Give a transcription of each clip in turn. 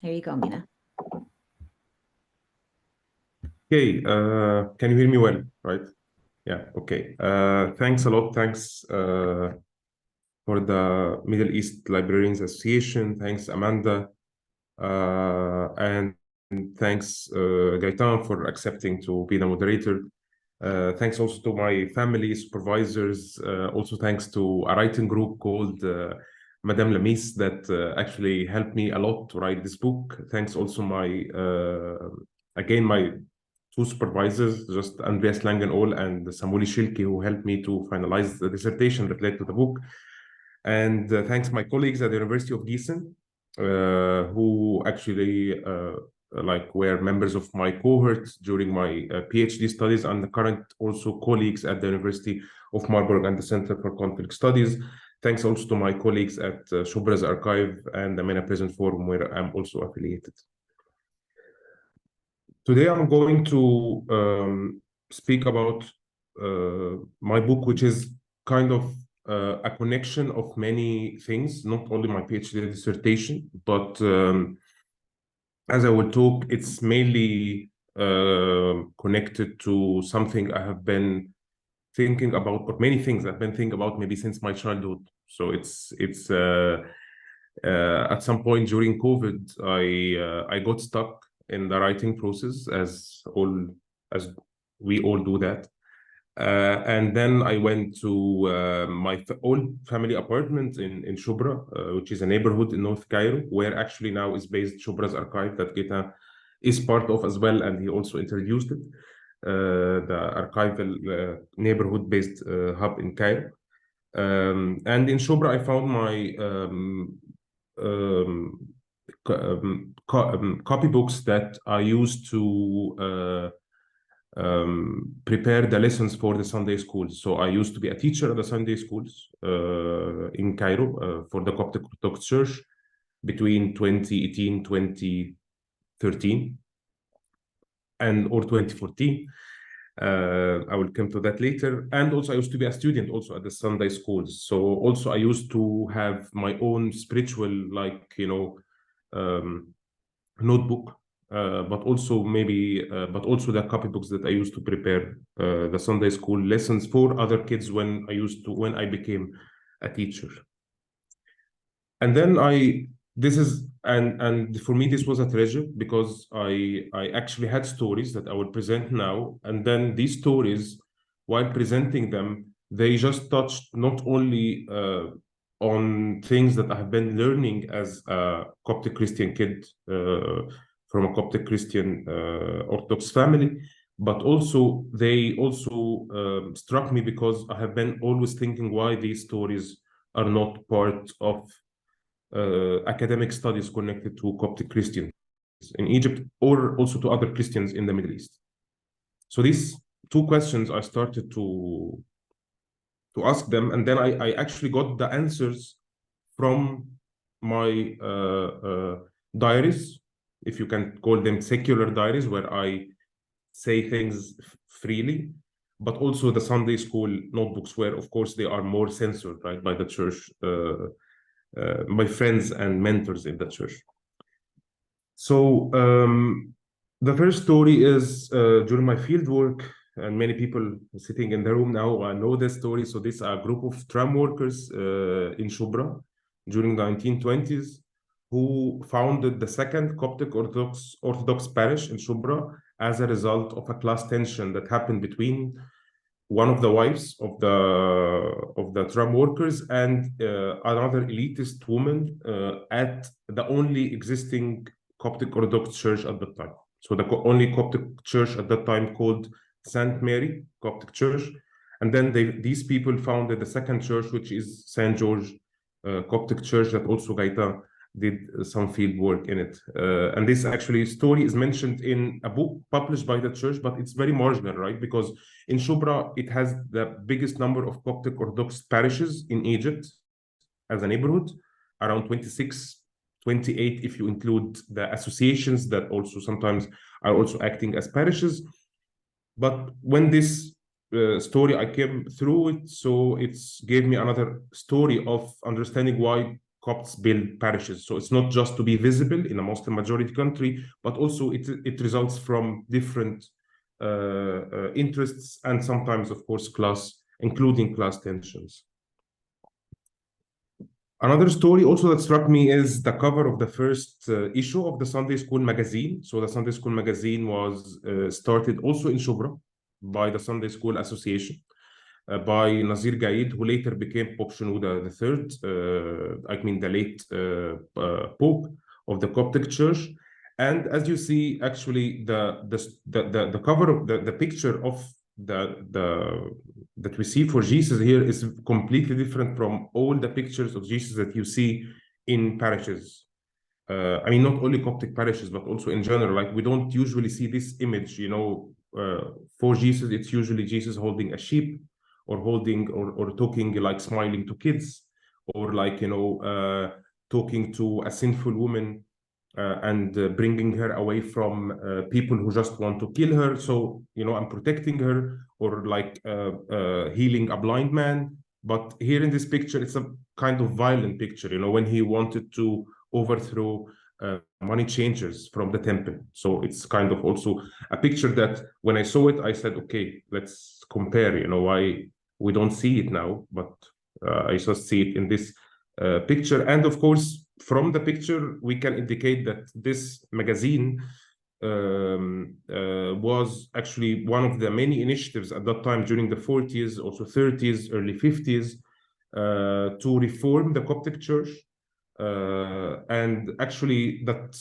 Here you go, Mina. Okay, can you hear me well, right? Yeah, okay. Thanks a lot. Thanks for the Middle East Librarians Association. Thanks, Amanda. And thanks, Gaetan, for accepting to be the moderator. Thanks also to my family, supervisors. Also thanks to a writing group called Madame Lamis that actually helped me a lot to write this book. Thanks also again, my two supervisors, just Andreas Langenol and Samuli Shilke, who helped me to finalize the dissertation related to the book. And thanks my colleagues at the University of Gießen, who actually were members of my cohort during my PhD studies, and the current also colleagues at the University of Marburg and the Center for Conflict Studies. Thanks also to my colleagues at Shubra's Archive and the MENA Present Forum, where I'm also affiliated. Today I'm going to speak about my book, which is kind of a connection of many things, not only my PhD dissertation, but as I will talk, it's mainly connected to something I have been thinking about, or many things I've been thinking about maybe since my childhood. So it's at some point during COVID, I got stuck in the writing process, as we all do that. And then I went to my old family apartment in Shubra, which is a neighborhood in North Cairo, where actually now is based Shubra's Archive that Geta is part of as well, and he also introduced it, the archival neighborhood-based hub in Cairo. And in Shubra, I found my copybooks that I used to prepare the lessons for the Sunday schools. So I used to be a teacher at the Sunday schools in Cairo for the Coptic Orthodox Church between 2018, 2013, or 2014. I will come to that later. And also I used to be a student also at the Sunday schools. So also I used to have my own spiritual, notebook, but also the copybooks that I used to prepare the Sunday school lessons for other kids when I became a teacher. And then and for me this was a treasure, because I actually had stories that I would present now, and then these stories, while presenting them, they just touched not only on things that I have been learning as a Coptic Christian kid from a Coptic Christian Orthodox family, but also they also struck me because I have been always thinking why these stories are not part of academic studies connected to Coptic Christians in Egypt, or also to other Christians in the Middle East. So these two questions I started to ask them, and then I actually got the answers from my diaries, if you can call them secular diaries, where I say things freely, but also the Sunday school notebooks, where of course they are more censored, right, by the church, my friends and mentors in the church. So the first story is during my field work, and many people sitting in the room now know this story. So this is a group of tram workers in Shubra during the 1920s who founded the second Coptic Orthodox parish in Shubra as a result of a class tension that happened between one of the wives of the tram workers and another elitist woman at the only existing Coptic Orthodox Church at that time. So the only Coptic church at that time called St. Mary Coptic Church. And then these people founded the second church, which is St. George Coptic Church, that also Gaita did some field work in it. And this actually story is mentioned in a book published by the church, but it's very marginal, right? Because in Shubra, it has the biggest number of Coptic Orthodox parishes in Egypt as a neighborhood, around 26, 28, if you include the associations that also sometimes are also acting as parishes. But when this story, I came through it, so it's gave me another story of understanding why Copts build parishes. So it's not just to be visible in a Muslim majority country, but also it results from different interests and sometimes, of course, including class tensions. Another story also that struck me is the cover of the first issue of the Sunday School magazine. So the Sunday School magazine was started also in Shubra by the Sunday School Association by Nazir Gaid, who later became Pope Shenouda III, I mean the late Pope of the Coptic Church. And as you see, actually, the cover of the picture of that we see for Jesus here is completely different from all the pictures of Jesus that you see in parishes. I mean, not only Coptic parishes, but also in general. Like, we don't usually see this image, for Jesus. It's usually Jesus holding a sheep, or holding or talking, like smiling to kids, or like talking to a sinful woman and bringing her away from people who just want to kill her. So I'm protecting her, or like healing a blind man. But here in this picture, it's a kind of violent picture, when he wanted to overthrow money changers from the temple. So it's kind of also a picture that when I saw it, I said, okay, let's compare, why we don't see it now, but I just see it in this picture. And of course, from the picture, we can indicate that this magazine was actually one of the many initiatives at that time during the 40s, also 30s, early 50s, to reform the Coptic Church. And actually, that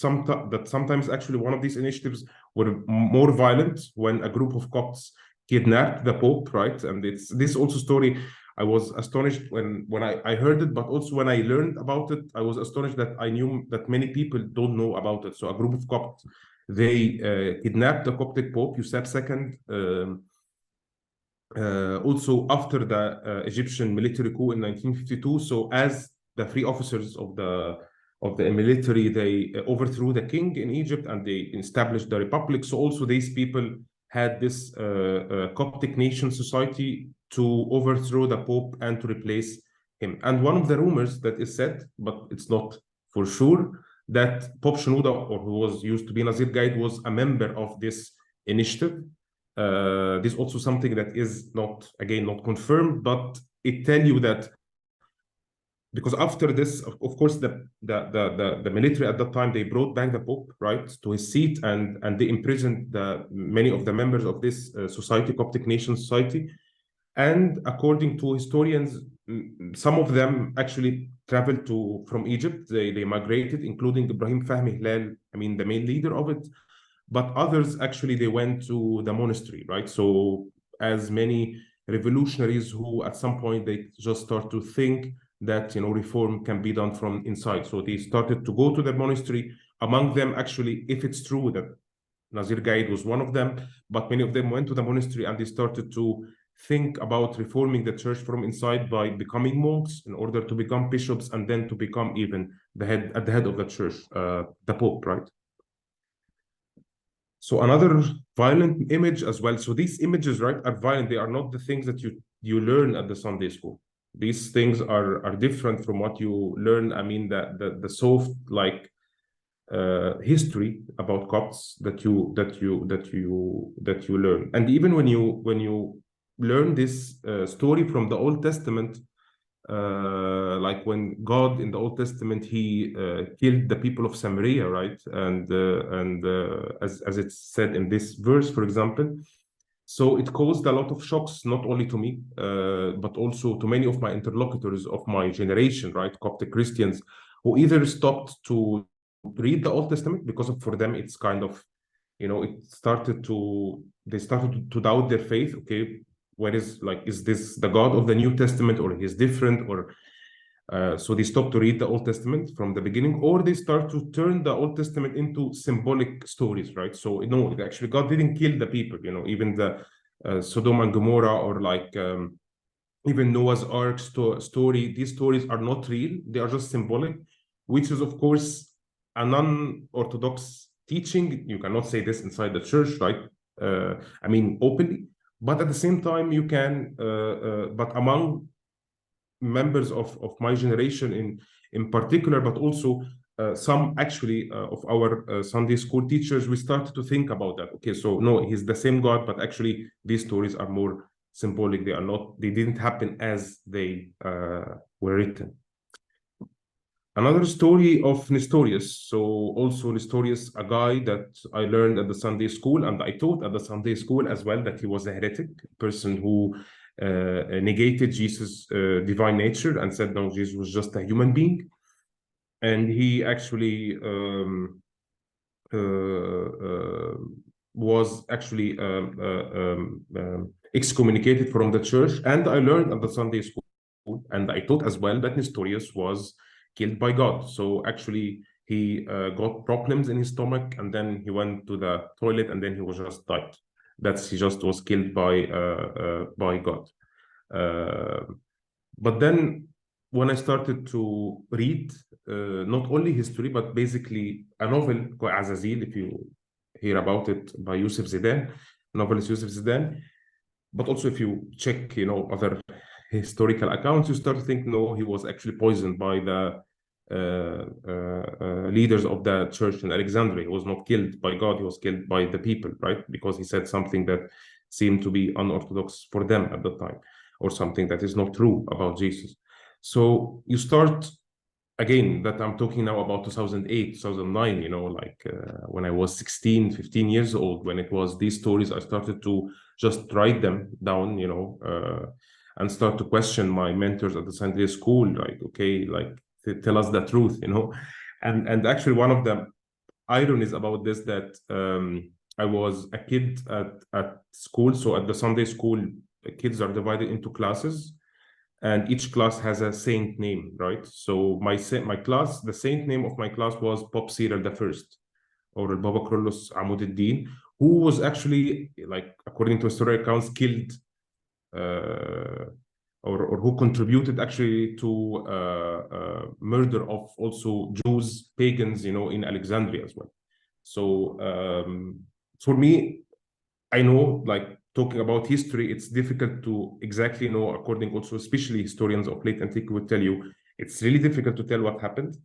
sometimes actually one of these initiatives were more violent when a group of Copts kidnapped the Pope, right? And it's this also story. I was astonished when I heard it, but also when I learned about it, I was astonished that I knew that many people don't know about it. So a group of Copts, they kidnapped the Coptic Pope, Yusuf II, also after the Egyptian military coup in 1952. So as the three officers of the military, they overthrew the king in Egypt and they established the republic. So also these people had this Coptic nation society to overthrow the Pope and to replace him. And one of the rumors that is said, but it's not for sure, that Pope Shenouda, or who was used to be Nazir Gaid, was a member of this initiative. This is also something that is not confirmed, but it tells you that, because after this, of course, the military at that time, they brought back the Pope, right, to his seat, and they imprisoned many of the members of this society, Coptic Nation Society. And according to historians, some of them actually traveled from Egypt. They migrated, including Ibrahim Fahmi Hilal, I mean, the main leader of it. But others, actually, they went to the monastery, right? So as many revolutionaries who at some point, they just start to think that, reform can be done from inside. So they started to go to the monastery. Among them, actually, if it's true that Nazir Gaid was one of them, but many of them went to the monastery and they started to think about reforming the church from inside by becoming monks in order to become bishops and then to become even at the head of the church, the Pope, right? So another violent image as well. So these images, right, are violent. They are not the things that you learn at the Sunday school. These things are different from what you learn. I mean, the soft, like, history about Copts that you learn. And even when you learn this story from the Old Testament, like when God in the Old Testament, he killed the people of Samaria, right? And as it's said in this verse, for example. So it caused a lot of shocks, not only to me, but also to many of my interlocutors of my generation, right? Coptic Christians, who either stopped to read the Old Testament because for them it's kind of, they started to doubt their faith. Okay, is this the God of the New Testament, or he's different, or so they stop to read the Old Testament from the beginning, or they start to turn the Old Testament into symbolic stories, right? So no, actually God didn't kill the people, even the Sodom and Gomorrah, or like even Noah's Ark story. These stories are not real; they are just symbolic, which is of course a non-Orthodox teaching. You cannot say this inside the church, right? I mean, openly. But at the same time, you can. But among members of my generation in particular, but also some actually of our Sunday school teachers, we started to think about that. Okay, so no, he's the same God, but actually these stories are more symbolic. They didn't happen as they were written. Another story of Nestorius. So also Nestorius, a guy that I learned at the Sunday school, and I taught at the Sunday school as well, that he was a heretic, person who negated Jesus' divine nature and said, no, Jesus was just a human being. And he actually was actually excommunicated from the church. And I learned at the Sunday school, and I taught as well, that Nestorius was killed by God. So actually he got problems in his stomach, and then he went to the toilet, and then he was just died. He just was killed by God. But then when I started to read not only history, but basically a novel called Azazil, if you hear about it, by Yusuf Zidan, novelist Yusuf Zidan. But also if you check, other historical accounts, you start to think, no, he was actually poisoned by the leaders of the church in Alexandria. He was not killed by God, he was killed by the people, right? Because he said something that seemed to be unorthodox for them at the time, or something that is not true about Jesus. So you start, again, that I'm talking now about 2008, 2009, when I was 16, 15 years old, when it was these stories, I started to just write them down, and start to question my mentors at the Sunday school, like, okay, like, tell us the truth, And actually one of the ironies about this, that I was a kid at school. So at the Sunday school, kids are divided into classes, and each class has a saint name, right? So my class, the saint name of my class was Pope Cyril the First, or Baba Krollos Amududdin, who was actually, like, according to historical accounts, killed, or who contributed actually to murder of also Jews, pagans, in Alexandria as well. So for me, I know, like, talking about history, it's difficult to exactly know, according also, especially historians of late antiquity would tell you, it's really difficult to tell what happened.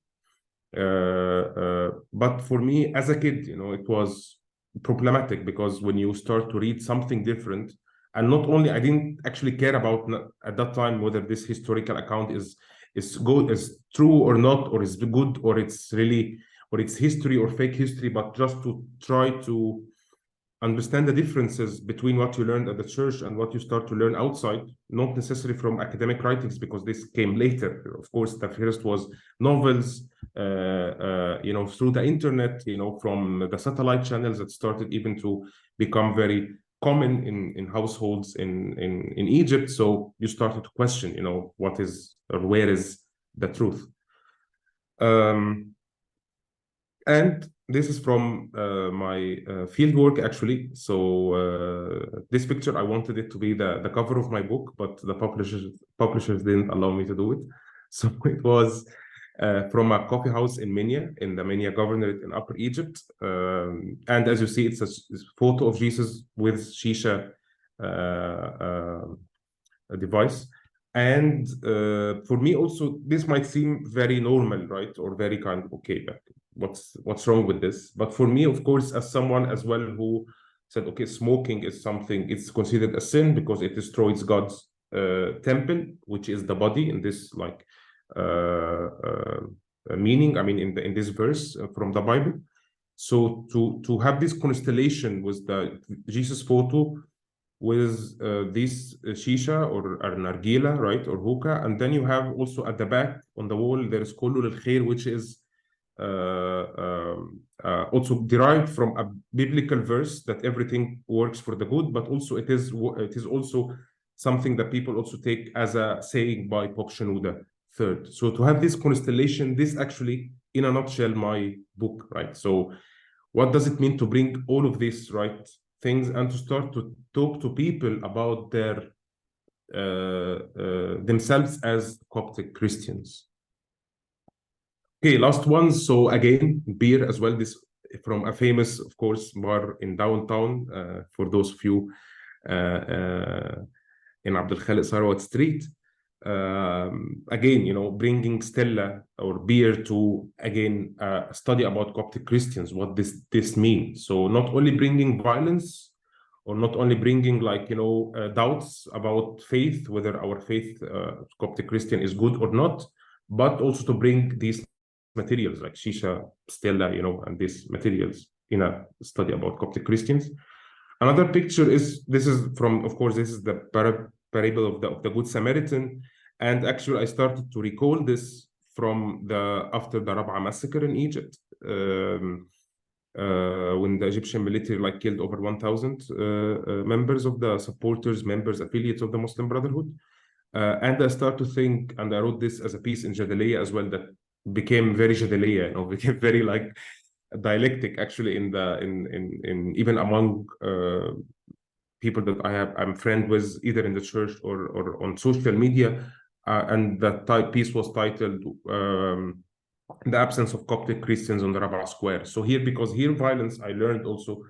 But for me, as a kid, it was problematic, because when you start to read something different, and not only, I didn't actually care about at that time whether this historical account is good, is true or not, or is good, or it's really, or it's history or fake history, but just to try to understand the differences between what you learned at the church and what you start to learn outside, not necessarily from academic writings, because this came later. Of course, the first was novels, through the internet, from the satellite channels that started even to become very common in households in Egypt. So you started to question, what is, or where is the truth? And this is from my field work, actually. So this picture, I wanted it to be the cover of my book, but the publishers didn't allow me to do it. So it was from a coffee house in Minya, in the Minya Governorate in Upper Egypt. And as you see, it's a photo of Jesus with shisha device. And for me also, this might seem very normal, right? Or very kind of, okay, but what's wrong with this? But for me, of course, as someone as well who said, okay, smoking is something, it's considered a sin because it destroys God's temple, which is the body, in this, like, meaning, I mean, in this verse from the Bible. So to have this constellation with the Jesus photo, with this shisha or nargila, right, or hookah, and then you have also at the back on the wall there is kullu lil khair, which is also derived from a biblical verse that everything works for the good, but also it is also something that people also take as a saying by Pope Shenouda III. So to have this constellation, this actually, in a nutshell, my book, right? So what does it mean to bring all of this, right, things, and to start to talk to people about their themselves as Coptic Christians? Okay, last one. So again, beer as well. This from a famous, of course, bar in downtown. For those of you in Abdel Khalid Sarawat Street. again, bringing stella or beer to, again, study about Coptic Christians, what this means. So not only bringing violence, or not only bringing doubts about faith, whether our faith, Coptic Christian, is good or not, but also to bring these materials like shisha, stella, and these materials in a study about Coptic Christians. Another picture is, this is the parable of the Good Samaritan. And actually, I started to recall this from after the Rab'a massacre in Egypt, when the Egyptian military killed over 1,000 members of the supporters, members, affiliates of the Muslim Brotherhood. And I start to think, and I wrote this as a piece in Jadaliya as well, that became very Jadaliya, became very dialectic actually in even among people that I'm friend with, either in the church or on social media. And that piece was titled The Absence of Coptic Christians on the Rab'a Square. So because here violence, I learned also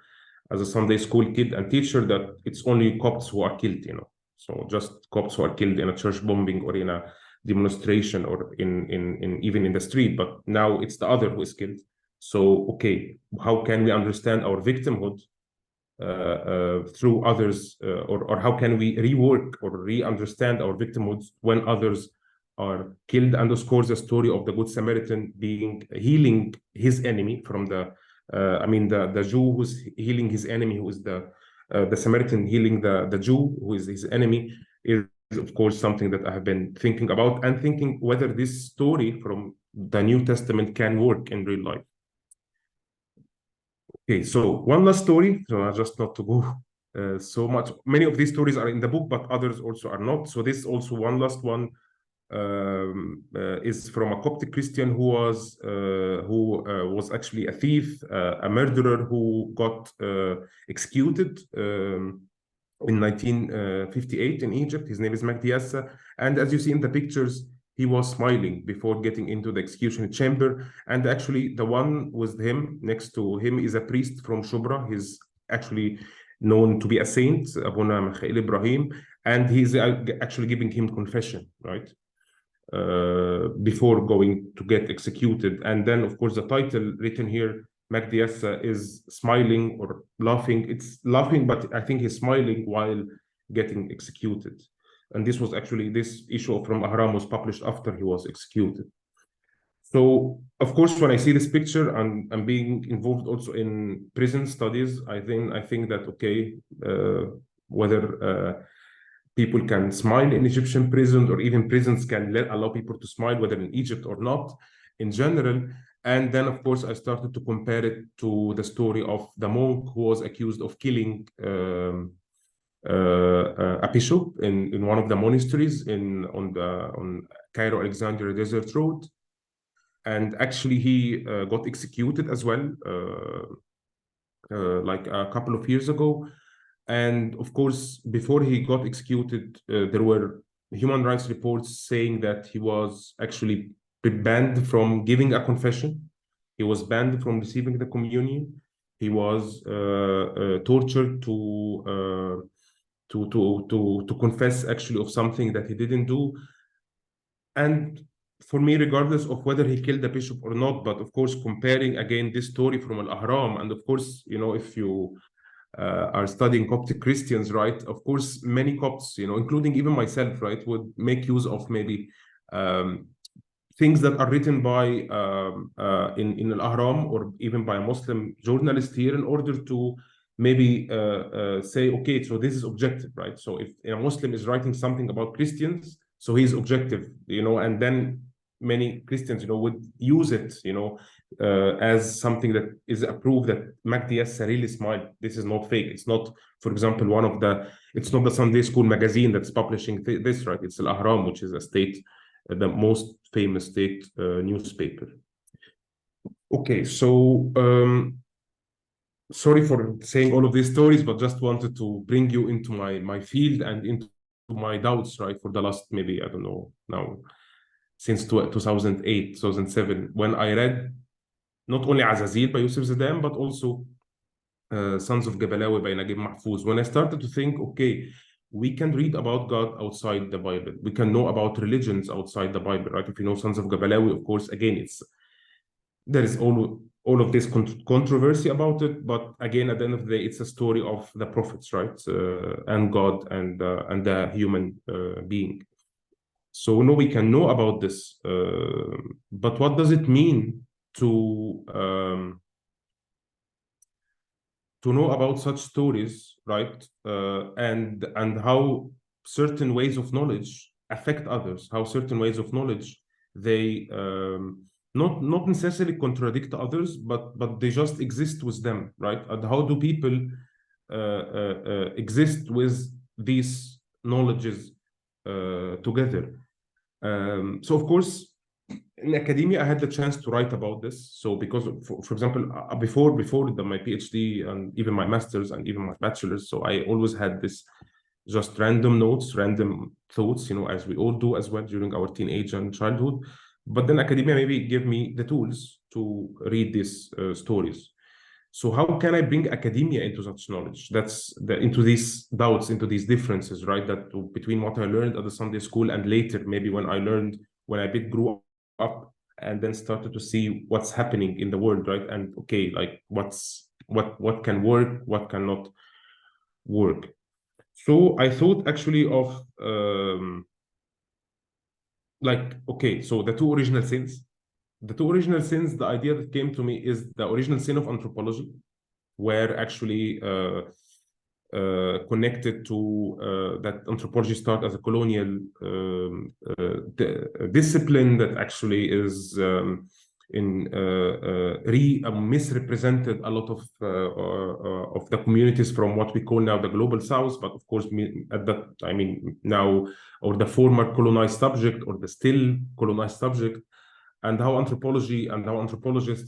as a Sunday school kid and teacher that it's only Copts who are killed, So just Copts who are killed in a church bombing or in a demonstration or in even in the street. But now it's the other who is killed. So, okay, how can we understand our victimhood through others, or how can we rework or re-understand our victimhood when others are killed? Underscores the story of the Good Samaritan healing his enemy from the Jew who's healing his enemy, who is the Samaritan healing the Jew who is his enemy, is of course something that I have been thinking about, and thinking whether this story from the New Testament can work in real life. Okay, so one last story, so just not to go so much. Many of these stories are in the book, but others also are not. So this is also one last one, is from a Coptic Christian who was actually a thief, a murderer, who got executed in 1958 in Egypt. His name is Magdi Yassa, and as you see in the pictures, he was smiling before getting into the execution chamber. And actually, the one with him, next to him, is a priest from Shubra. He's actually known to be a saint, Abuna Mina Ibrahim, and he's actually giving him confession, right? Before going to get executed. And then, of course, the title written here, Magdi Yassa, is smiling or laughing. It's laughing, but I think he's smiling while getting executed. And this was actually, this issue from Ahram was published after he was executed. So, of course, when I see this picture, and I'm being involved also in prison studies, I think that, okay, whether people can smile in Egyptian prisons, or even prisons can allow people to smile, whether in Egypt or not, in general. And then, of course, I started to compare it to the story of the monk who was accused of killing a bishop in one of the monasteries on Cairo Alexandria Desert Road, and actually he got executed as well, like a couple of years ago. And of course, before he got executed, there were human rights reports saying that he was actually banned from giving a confession. He was banned from receiving the communion. He was tortured to confess actually of something that he didn't do. And for me, regardless of whether he killed the bishop or not, but of course, comparing again this story from Al-Ahram, and of course, if you are studying Coptic Christians, right, of course, many Copts, including even myself, right, would make use of maybe things that are written by in Al-Ahram, or even by a Muslim journalist here, in order to maybe say, okay, so this is objective, right? So if a Muslim is writing something about Christians, so he's objective, and then many Christians, would use it, as something that is a proof that Magdi Yassa really smiled. This is not fake. It's not, for example, it's not the Sunday School magazine that's publishing this, right? It's Al-Ahram, which is the most famous state newspaper. Okay, so sorry for saying all of these stories, but just wanted to bring you into my field and into my doubts, right, for the last, maybe, I don't know, now, since 2008, 2007, when I read not only Azazil by Yusuf Zidane, but also Sons of Gabalawi by Naguib Mahfouz. When I started to think, okay, we can read about God outside the Bible. We can know about religions outside the Bible, right? If you know Sons of Gabalawi, of course, again, there is all of this controversy about it, but again, at the end of the day, it's a story of the prophets, right? And God and the human being. So no, we can know about this, but what does it mean to know about such stories, right? And how certain ways of knowledge affect others, how certain ways of knowledge they not necessarily contradict others, but they just exist with them, right? And how do people exist with these knowledges together? So of course, in academia, I had the chance to write about this. So because, for example, before my PhD and even my master's and even my bachelor's, so I always had this just random notes, random thoughts, as we all do as well during our teenage and childhood. But then academia maybe gave me the tools to read these stories. So how can I bring academia into such knowledge? Into these doubts, into these differences, right? That between what I learned at the Sunday school and later, maybe when I grew up and then started to see what's happening in the world, right? And okay, like what can work, what cannot work. So I thought actually of okay, so the two original sins. The idea that came to me is the original sin of anthropology, where actually connected to that anthropology started as a colonial discipline that actually is misrepresented a lot of the communities from what we call now the global south, but of course now, or the former colonized subject or the still colonized subject, and how anthropology and how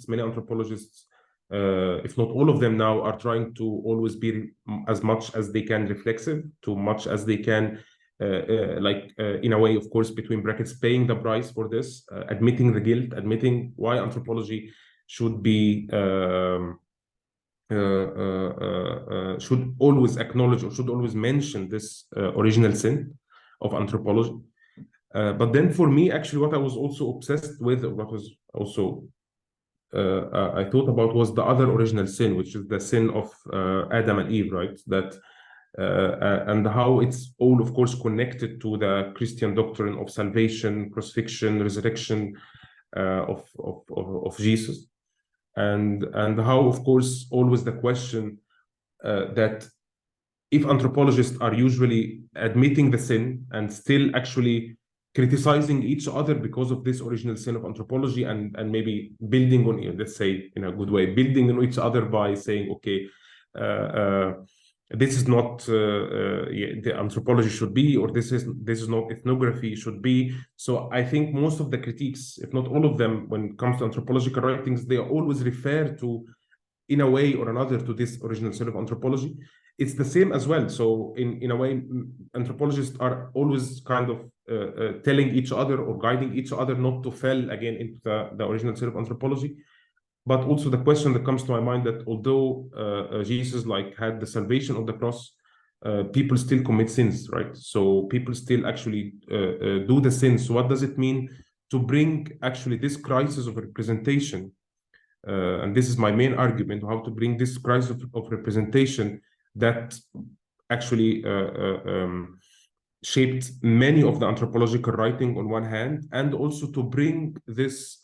many anthropologists, if not all of them now, are trying to always be as much as they can reflexive, to much as they can, in a way, of course, between brackets, paying the price for this, admitting the guilt, admitting why anthropology should be should always acknowledge or should always mention this original sin of anthropology. But then for me, actually, what I was also obsessed with, or what was also I thought about, was the other original sin, which is the sin of Adam and Eve, right? That and how it's all, of course, connected to the Christian doctrine of salvation, crucifixion, resurrection of Jesus, and how, of course, always the question that if anthropologists are usually admitting the sin and still actually criticizing each other because of this original sin of anthropology, and maybe building on it, let's say in a good way, building on each other by saying, okay, this is not the anthropology should be, or this is not ethnography should be. So I think most of the critiques, if not all of them, when it comes to anthropological writings, they always refer to, in a way or another, to this original sin of anthropology. It's the same as well. So in a way, anthropologists are always kind of telling each other or guiding each other not to fall again into the original sin of anthropology. But also the question that comes to my mind, that although Jesus had the salvation of the cross, people still commit sins, right? So people still actually do the sins. So what does it mean to bring actually this crisis of representation? And this is my main argument, how to bring this crisis of representation that actually shaped many of the anthropological writing on one hand, and also to bring this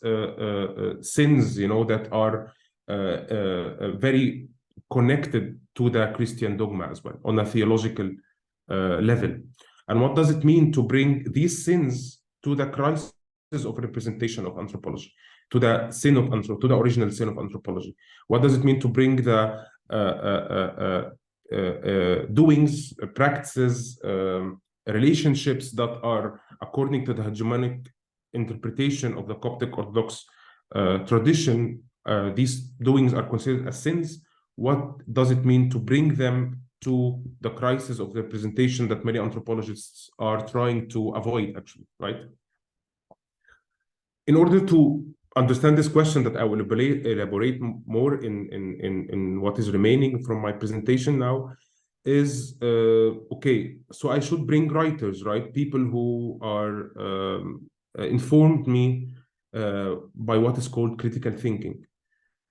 sins, that are very connected to the Christian dogma as well, on a theological level. And what does it mean to bring these sins to the crisis of representation of anthropology, to the sin of to the original sin of anthropology? What does it mean to bring the doings, practices, relationships that are according to the hegemonic interpretation of the Coptic Orthodox tradition? These doings are considered as sins. What does it mean to bring them to the crisis of representation that many anthropologists are trying to avoid, actually, right? In order to understand this question, that I will elaborate more in what is remaining from my presentation now, is okay, so I should bring writers, right? People who are informed me by what is called critical thinking.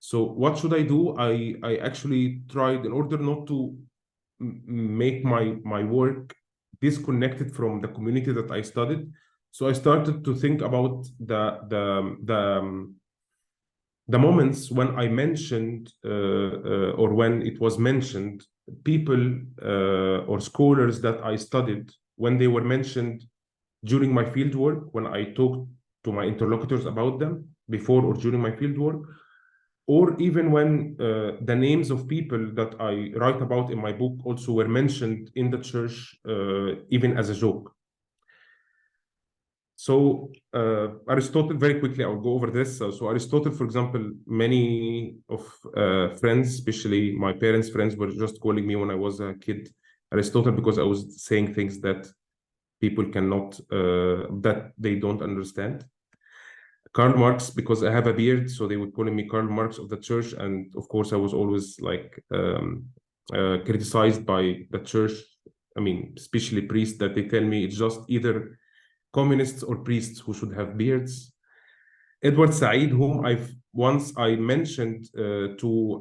So what should I do? I actually tried, in order not to make my work disconnected from the community that I studied. So I started to think about the moments when I mentioned or when it was mentioned, people or scholars that I studied, when they were mentioned during my fieldwork, when I talked to my interlocutors about them before or during my fieldwork, or even when the names of people that I write about in my book also were mentioned in the church, even as a joke. So Aristotle, very quickly, I'll go over this. So Aristotle, for example, many of friends, especially my parents' friends, were just calling me when I was a kid Aristotle, because I was saying things that people cannot, that they don't understand. Karl Marx, because I have a beard, so they would call me Karl Marx of the church. And of course, I was always like criticized by the church. I mean, especially priests, that they tell me it's just either communists or priests who should have beards. Edward Said, whom I mentioned to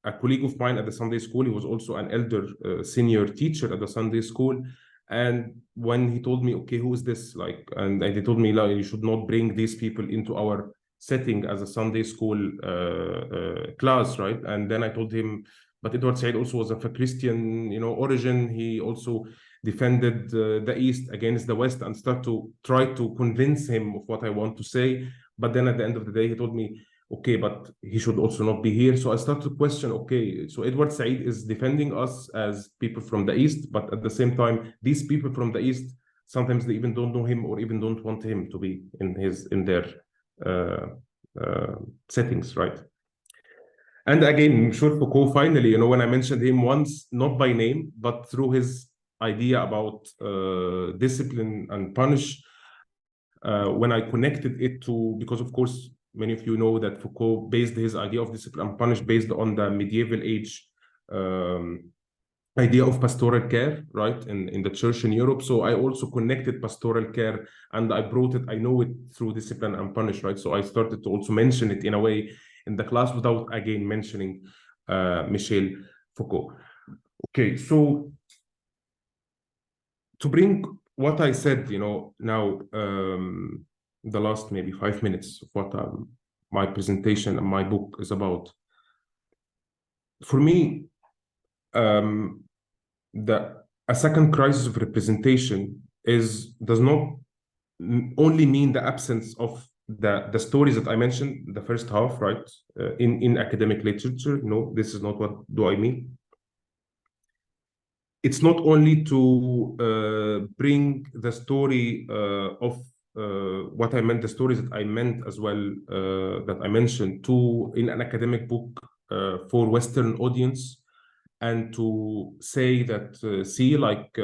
a colleague of mine at the Sunday school. He was also an elder senior teacher at the Sunday school. And when he told me, okay, who is this? Like, and they told me, like, you should not bring these people into our setting as a Sunday school class, right? And then I told him, but Edward Said also was of a Christian, origin. He also defended the East against the West, and start to try to convince him of what I want to say. But then at the end of the day, he told me, okay, but he should also not be here. So I started to question, okay, so Edward Said is defending us as people from the East, but at the same time, these people from the East, sometimes they even don't know him or even don't want him to be in their settings, right? And again, Michel Foucault, finally, when I mentioned him once, not by name, but through his idea about discipline and punish, when I connected it to, because of course, many of you know that Foucault based his idea of discipline and punish based on the medieval age idea of pastoral care, right, in the church in Europe. So I also connected pastoral care, and I brought it, I know it through discipline and punish, right? So I started to also mention it in a way in the class without, again, mentioning Michel Foucault. Okay, so to bring what I said, now, the last maybe 5 minutes of what my presentation and my book is about. For me, a second crisis of representation does not only mean the absence of the stories that I mentioned, the first half, right, in academic literature. No, this is not what do I mean. It's not only to bring the story of what I meant, the stories that I meant as well, that I mentioned, in an academic book for Western audience, and to say that, see, like,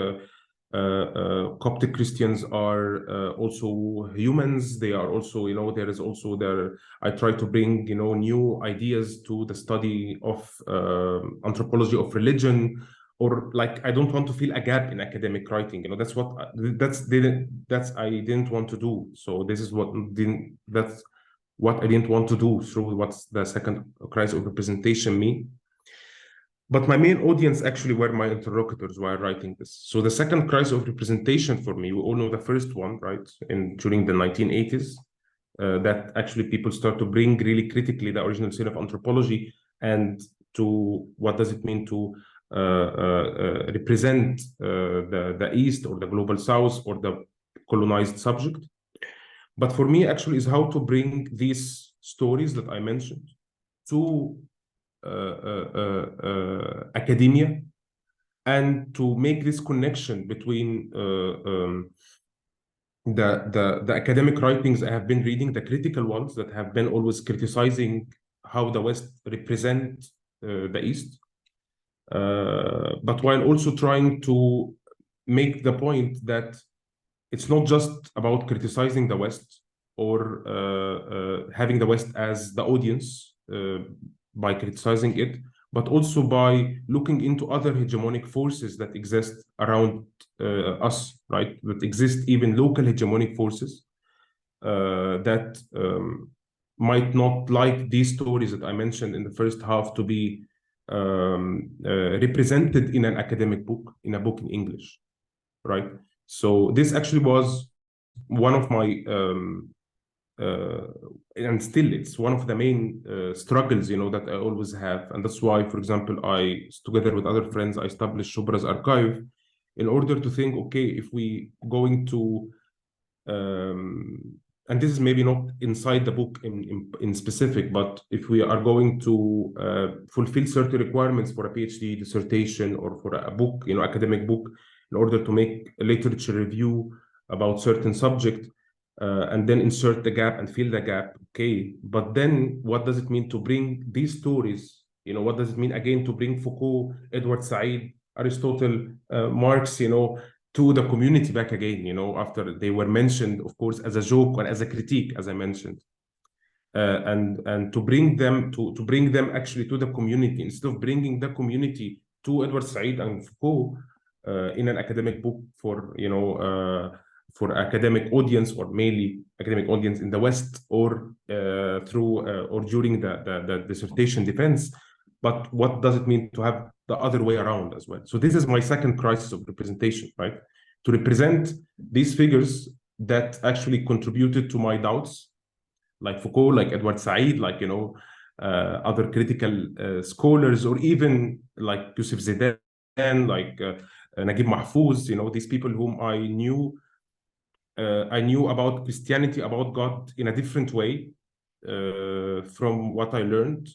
Coptic Christians are also humans. They are also, there is also I try to bring, new ideas to the study of anthropology of religion, or like, I don't want to fill a gap in academic writing. That's what I didn't want to do. So this is that's what I didn't want to do through what's the second crisis of representation mean. But my main audience actually were my interlocutors while writing this. So the second crisis of representation for me, we all know the first one, right, during the 1980s, that actually people start to bring really critically the original sin of anthropology, and to what does it mean to represent the East or the global South or the colonized subject. But for me, actually, is how to bring these stories that I mentioned to academia, and to make this connection between the academic writings I have been reading, the critical ones that have been always criticizing how the West represent the East, but while also trying to make the point that it's not just about criticizing the West or having the West as the audience by criticizing it, but also by looking into other hegemonic forces that exist around us, right? That exist, even local hegemonic forces that might not like these stories that I mentioned in the first half to be represented in an academic book, in a book in English, right? So this actually was one of my and still it's one of the main struggles, you know, that I always have. And that's why, for example, together with other friends, I established Shubra's archive in order to think, okay, if we going to and this is maybe not inside the book in specific, but if we are going to fulfill certain requirements for a PhD dissertation or for a book, you know, academic book, in order to make a literature review about certain subject, and then insert the gap and fill the gap, okay, but then what does it mean to bring these stories? You know, what does it mean again to bring Foucault, Edward Said, Aristotle, Marx, you know, to the community back again, you know, after they were mentioned, of course, as a joke or as a critique, as I mentioned, and to bring them actually to the community instead of bringing the community to Edward Said and Foucault in an academic book for, you know, for academic audience, or mainly academic audience in the West, or through or during the dissertation defense. But what does it mean to have the other way around as well? So this is my second crisis of representation, right? To represent these figures that actually contributed to my doubts, like Foucault, like Edward Said, like, you know, other critical scholars, or even like Yusuf Zidane, like Naguib Mahfouz, you know, these people whom I knew about Christianity, about God in a different way from what I learned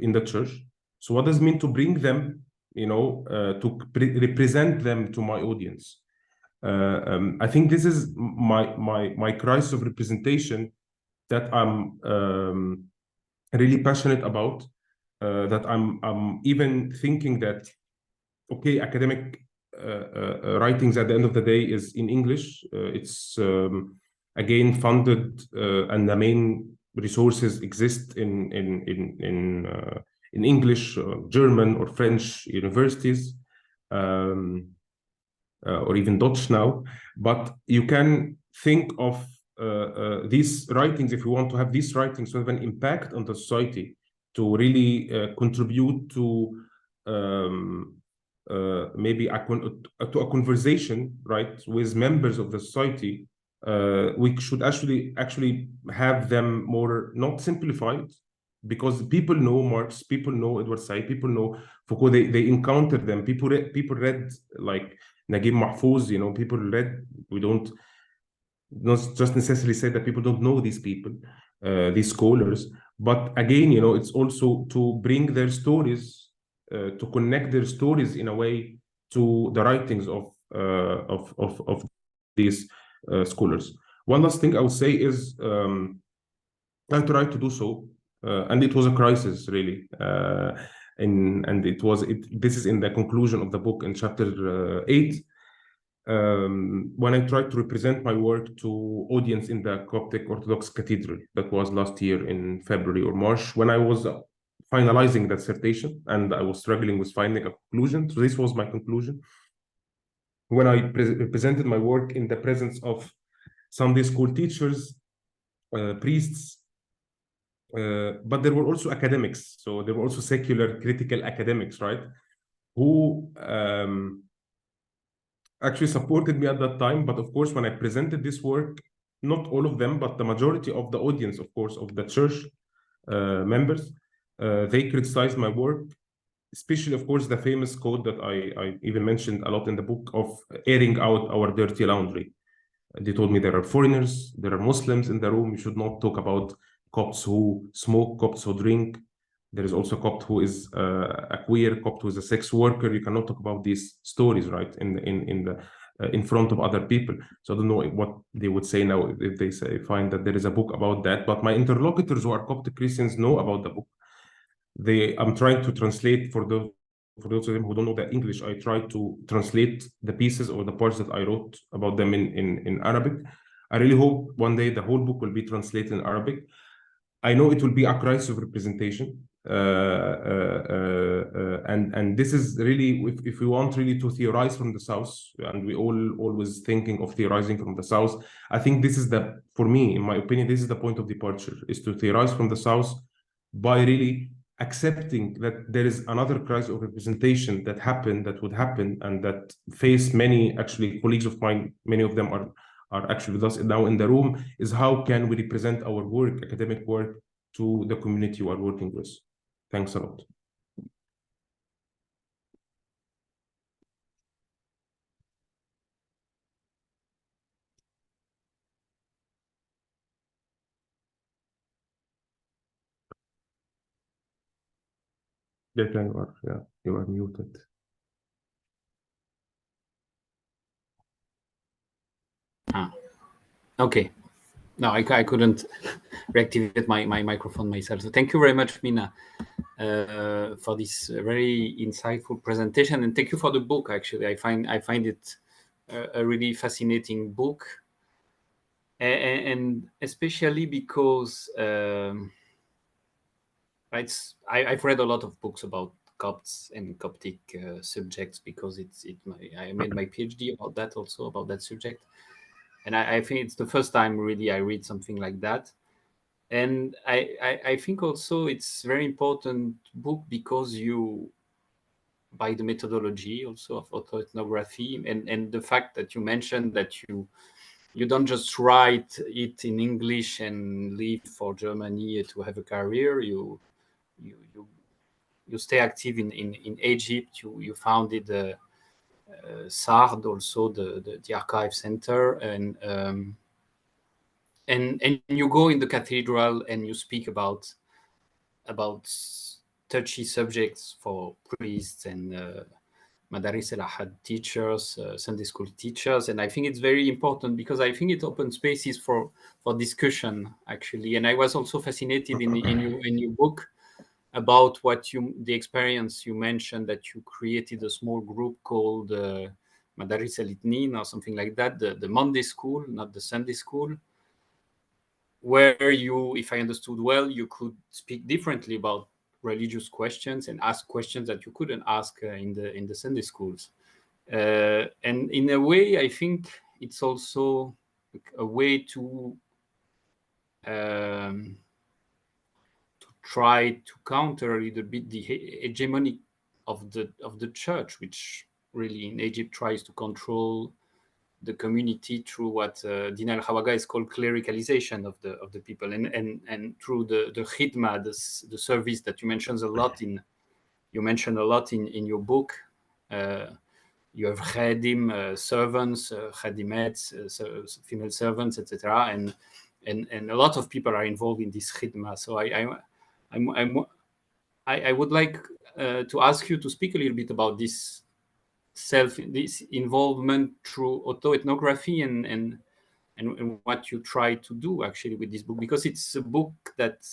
in the church. So what does it mean to bring them, you know, to represent them to my audience? I think this is my crisis of representation that I'm really passionate about. That I'm even thinking that, okay, academic writings at the end of the day is in English. It's again funded, and the main resources exist in English, German, or French universities, or even Dutch now. But you can think of these writings, if you want to have these writings to have an impact on the society, to really contribute to maybe to a conversation, right, with members of the society. We should actually have them more, not simplified, because people know Marx, people know Edward Said, people know Foucault. They encounter them. People read like Naguib Mahfouz. You know, people read. We don't not just necessarily say that people don't know these people, these scholars. But again, you know, it's also to bring their stories, to connect their stories in a way to the writings of these scholars. One last thing I would say is I tried to do so, and it was a crisis, really. This is in the conclusion of the book in chapter 8. When I tried to represent my work to audience in the Coptic Orthodox Cathedral, that was last year in February or March, when I was finalizing that dissertation and I was struggling with finding a conclusion. So this was my conclusion. When I presented my work in the presence of Sunday school teachers, priests, but there were also academics. So there were also secular critical academics, right, who actually supported me at that time. But of course, when I presented this work, not all of them, but the majority of the audience, of course, of the church members, they criticized my work, especially, of course, the famous quote that I even mentioned a lot in the book of airing out our dirty laundry. They told me there are foreigners, there are Muslims in the room. You should not talk about Copts who smoke, Copts who drink. There is also Copt who is a queer, Copt who is a sex worker. You cannot talk about these stories, right, in front of other people. So I don't know what they would say now if they find that there is a book about that. But my interlocutors who are Coptic Christians know about the book. I'm trying to translate for those of them who don't know the English. I try to translate the pieces or the parts that I wrote about them in Arabic. I really hope one day the whole book will be translated in Arabic. I know it will be a crisis of representation. And this is really, if we want really to theorize from the South, and we always thinking of theorizing from the South, I think this is for me, in my opinion, this is the point of departure, is to theorize from the South by really accepting that there is another crisis of representation that would happen, and that face many actually colleagues of mine, many of them are actually with us now in the room, is how can we represent our work, academic work, to the community we are working with. Thanks a lot. Yeah, you are muted. Okay. No, I couldn't reactivate my microphone myself. So thank you very much, Mina, for this very insightful presentation, and thank you for the book. Actually, I find it a really fascinating book, and especially because I've read a lot of books about Copts and Coptic subjects, because I made my PhD about that, also about that subject. And I think it's the first time really I read something like that. And I think also it's very important book because by the methodology also of autoethnography, and the fact that you mentioned that you don't just write it in English and leave for Germany to have a career. You stay active in Egypt. You founded SARD, also the archive center, and you go in the cathedral and you speak about touchy subjects for priests and Madaris al-Ahad teachers, Sunday school teachers. And I think it's very important because I think it opens spaces for discussion, actually. And I was also fascinated in your book about the experience you mentioned, that you created a small group called Madaris al-Ithnin or something like that, the Monday school, not the Sunday school, where you, if I understood well, you could speak differently about religious questions and ask questions that you couldn't ask in the Sunday schools. And in a way, I think it's also a way to try to counter a little bit the hegemony of the church, which really in Egypt tries to control the community through what Dina al-Hawaga is called clericalization of the people, and through the khidma, the service that you mentioned a lot in your book. You have khadim, servants, khadimats, female servants, etc., and a lot of people are involved in this khidma. So I would like to ask you to speak a little bit about this involvement through autoethnography and what you try to do actually with this book, because it's a book that,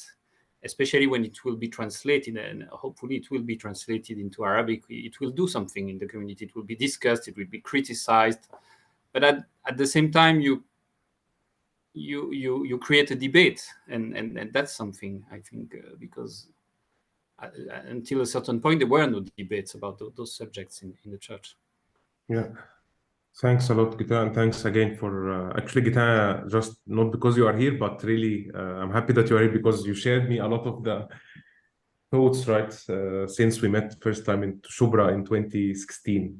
especially when it will be translated, and hopefully it will be translated into Arabic, it will do something in the community. It will be discussed, it will be criticized, but at the same time you create a debate, and that's something I think because until a certain point there were no debates about those subjects in the church. Yeah. Thanks a lot, Gita, and thanks again for actually, Gita, just not because you are here, but really, I'm happy that you are here because you shared me a lot of the thoughts, right, since we met first time in Shubra in 2016,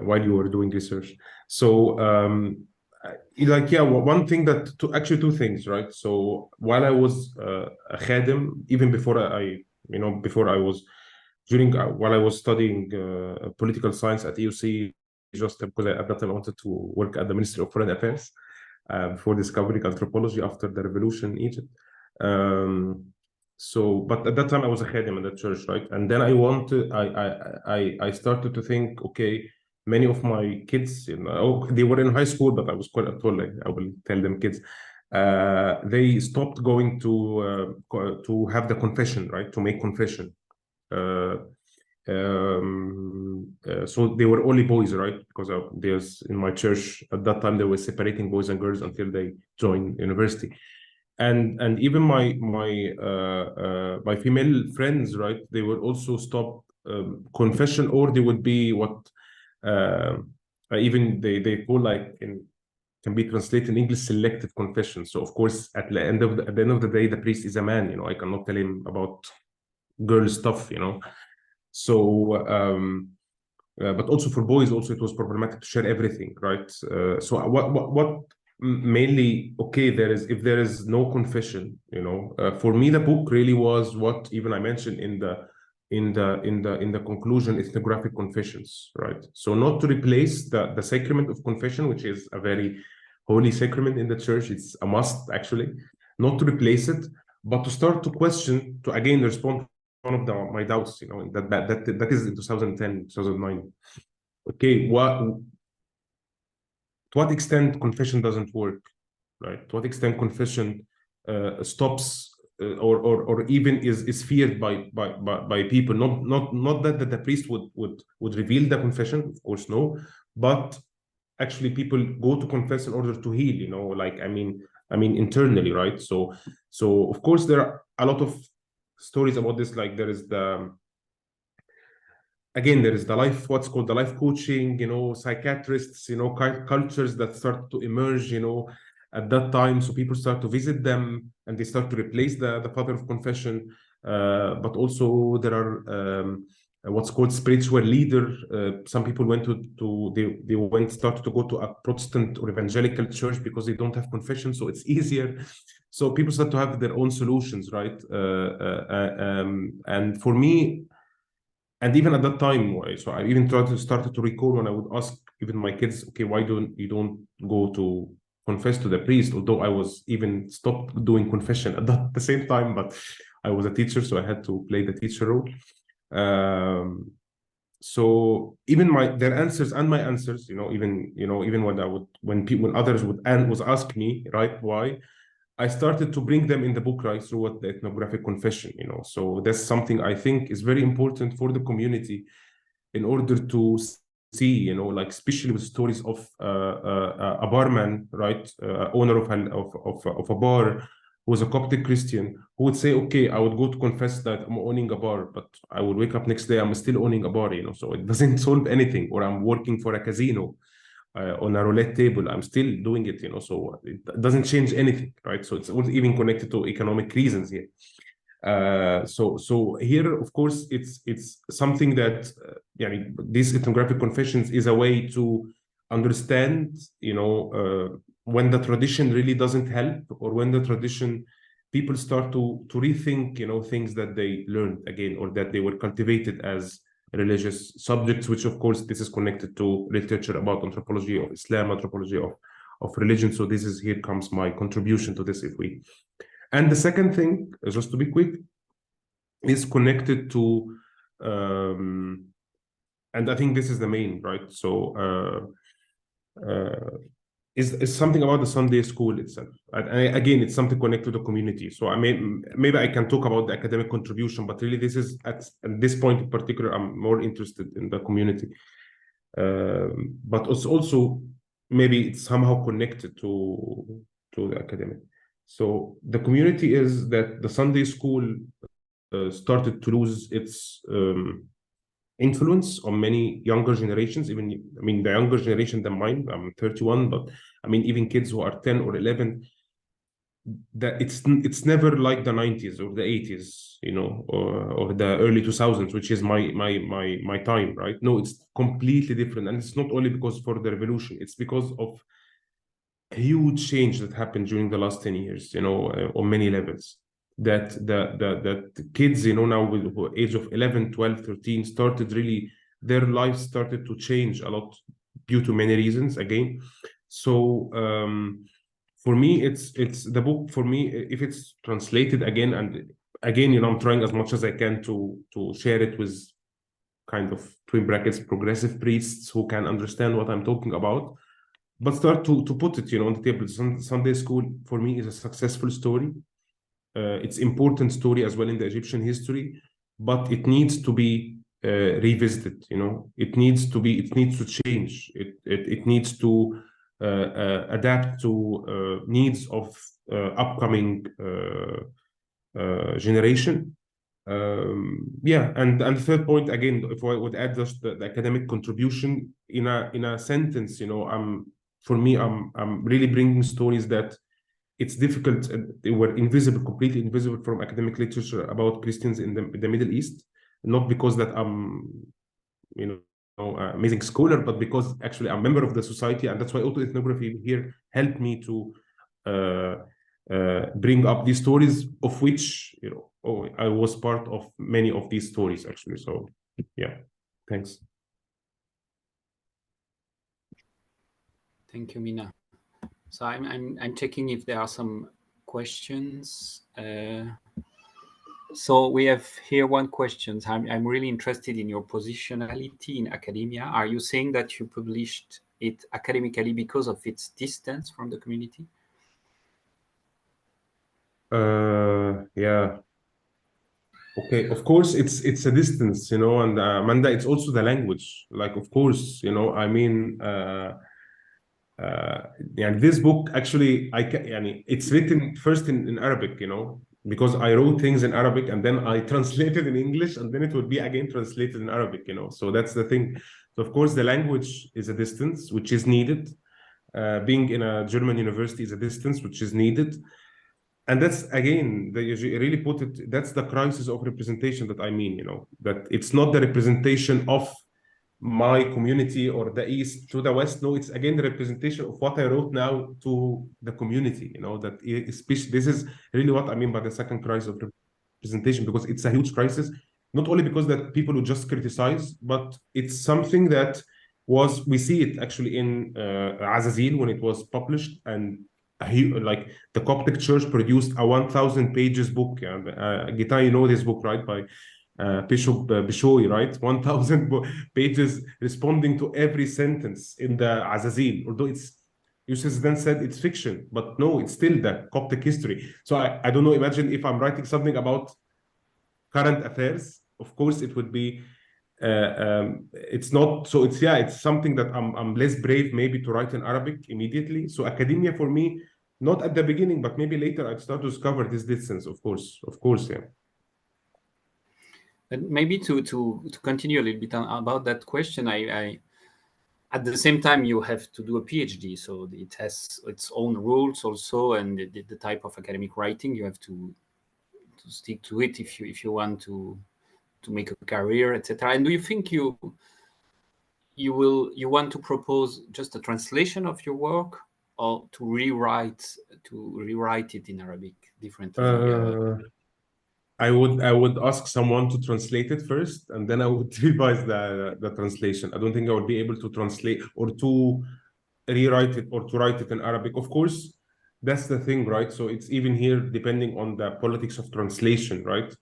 while you were doing research. So, one thing actually two things, right? So while I was a khadim, even before while I was studying political science at EUC, just because at that time I wanted to work at the Ministry of Foreign Affairs before discovering anthropology after the revolution in Egypt. But at that time I was a khadim in the church, right? And then I started to think, okay, many of my kids, they were in high school, but I was quite told, I will tell them kids, they stopped going to have the confession, right? To make confession. So they were only boys, right? Because there's in my church at that time they were separating boys and girls until they joined university. and even my female friends, right, they would also stop confession, or they would be what even they call, like, can be translated in English, selective confession. So of course at the end of the day, the priest is a man, you know, I cannot tell him about girl stuff, you know. So but also for boys, also it was problematic to share everything, right? So what mainly, okay, if there is no confession, you know, for me the book really was what even I mentioned in the conclusion, ethnographic confessions, right? So not to replace the sacrament of confession, which is a very holy sacrament in the church, it's a must actually, not to replace it, but to start to question, to again respond one of my doubts, you know, that is in 2010, 2009. Okay, to what extent confession doesn't work, right? To what extent confession stops or even is feared by people? Not that the priest would reveal the confession, of course, no, but actually people go to confess in order to heal, you know, like I mean internally, right? So of course there are a lot of stories about this, like there is the life, what's called the life coaching, you know, psychiatrists, you know, cultures that start to emerge, you know, at that time. So people start to visit them and they start to replace the father of confession. But also there are what's called spiritual leader. Some people went started to go to a Protestant or evangelical church because they don't have confession, so it's easier. So people start to have their own solutions, right? And for me, and even at that time, so I even started to recall when I would ask even my kids, okay, why don't you go to confess to the priest? Although I was even stopped doing confession at the same time, but I was a teacher, so I had to play the teacher role. So even their answers and my answers, you know, even when others would ask me, right, why, I started to bring them in the book, right, through what the ethnographic confession, you know. So that's something I think is very important for the community in order to see, you know, like especially with stories of a barman, right, owner of a bar, who was a Coptic Christian, who would say, okay, I would go to confess that I'm owning a bar, but I would wake up next day, I'm still owning a bar, you know, so it doesn't solve anything. Or I'm working for a casino on a roulette table, I'm still doing it, you know, so it doesn't change anything, right? So it's even connected to economic reasons here. So here, of course, it's something that these ethnographic confessions is a way to understand, you know, when the tradition really doesn't help, or when the tradition, people start to rethink, you know, things that they learned again, or that they were cultivated as religious subjects, which of course this is connected to literature about anthropology of Islam, anthropology of religion. So here comes my contribution to this. And the second thing, just to be quick, is connected to, and I think this is the main, right? So is something about the Sunday school itself. Again, it's something connected to the community. So maybe I can talk about the academic contribution, but really this is at this point in particular, I'm more interested in the community. But it's also maybe it's somehow connected to the academic. So the community is that the Sunday school started to lose its influence on many younger generations. Even, I mean, the younger generation than mine, I'm 31, but I mean, even kids who are 10 or 11, that it's never like the 90s or the 80s, you know, or the early 2000s, which is my time, right? No, it's completely different. And it's not only because for the revolution, it's because of a huge change that happened during the last 10 years, you know, on many levels. That the kids, you know, now with age of 11, 12, 13, their lives started to change a lot due to many reasons again. So for me, it's the book, for me, if it's translated again, and again, you know, I'm trying as much as I can to share it with kind of, between brackets, progressive priests who can understand what I'm talking about, but start to put it, you know, on the table. Sunday school for me is a successful story. It's important story as well in the Egyptian history, but it needs to be revisited. You know, it needs to change. It needs to adapt to needs of upcoming generation. Yeah, and the third point, again, if I would add just the academic contribution in a sentence, for me, I'm really bringing stories that it's difficult, they were invisible, completely invisible from academic literature about Christians in the Middle East, not because that I'm, amazing scholar, but because actually I'm a member of the society, and that's why auto ethnography here helped me to bring up these stories, of which I was part of many of these stories actually. So yeah, thanks. Thank you, Mina. So I'm checking if there are some questions. So we have here one question. I'm really interested in your positionality in academia. Are you saying that you published it academically because of its distance from the community? Yeah. Okay, of course it's a distance, and Amanda, it's also the language. Like, of course, I mean, yeah, this book actually, it's written first in Arabic, because I wrote things in Arabic and then I translated in English and then it would be again translated in Arabic, So that's the thing. So of course the language is a distance which is needed. Being in a German university is a distance which is needed. And that's again, you really put it, that's the crisis of representation that I mean, that it's not the representation of my community or the East to the West. No, it's again the representation of what I wrote now to the community, that especially, this is really what I mean by the second crisis of representation, because it's a huge crisis, not only because that people would just criticize, but it's something that we see it actually in Azazil when it was published, and like the Coptic Church produced a 1,000 pages book. Gita, you know this book, right? By Bishop Bishoy, right? 1,000 pages responding to every sentence in the Azazil, although Yusuf then said it's fiction, but no, it's still the Coptic history. So I don't know, imagine if I'm writing something about current affairs, of course it would be, it's not, so it's something that I'm less brave maybe to write in Arabic immediately. So academia for me, not at the beginning, but maybe later I'd start to discover this distance, of course, yeah. And maybe to continue a little bit about that question, I at the same time you have to do a PhD, so it has its own rules also, and the type of academic writing you have to stick to it if you want to make a career, etc. And do you think you want to propose just a translation of your work, or to rewrite it in Arabic differently? I would ask someone to translate it first, and then I would revise the translation. I don't think I would be able to translate or to rewrite it or to write it in Arabic. Of course, that's the thing, right? So it's even here depending on the politics of translation, right?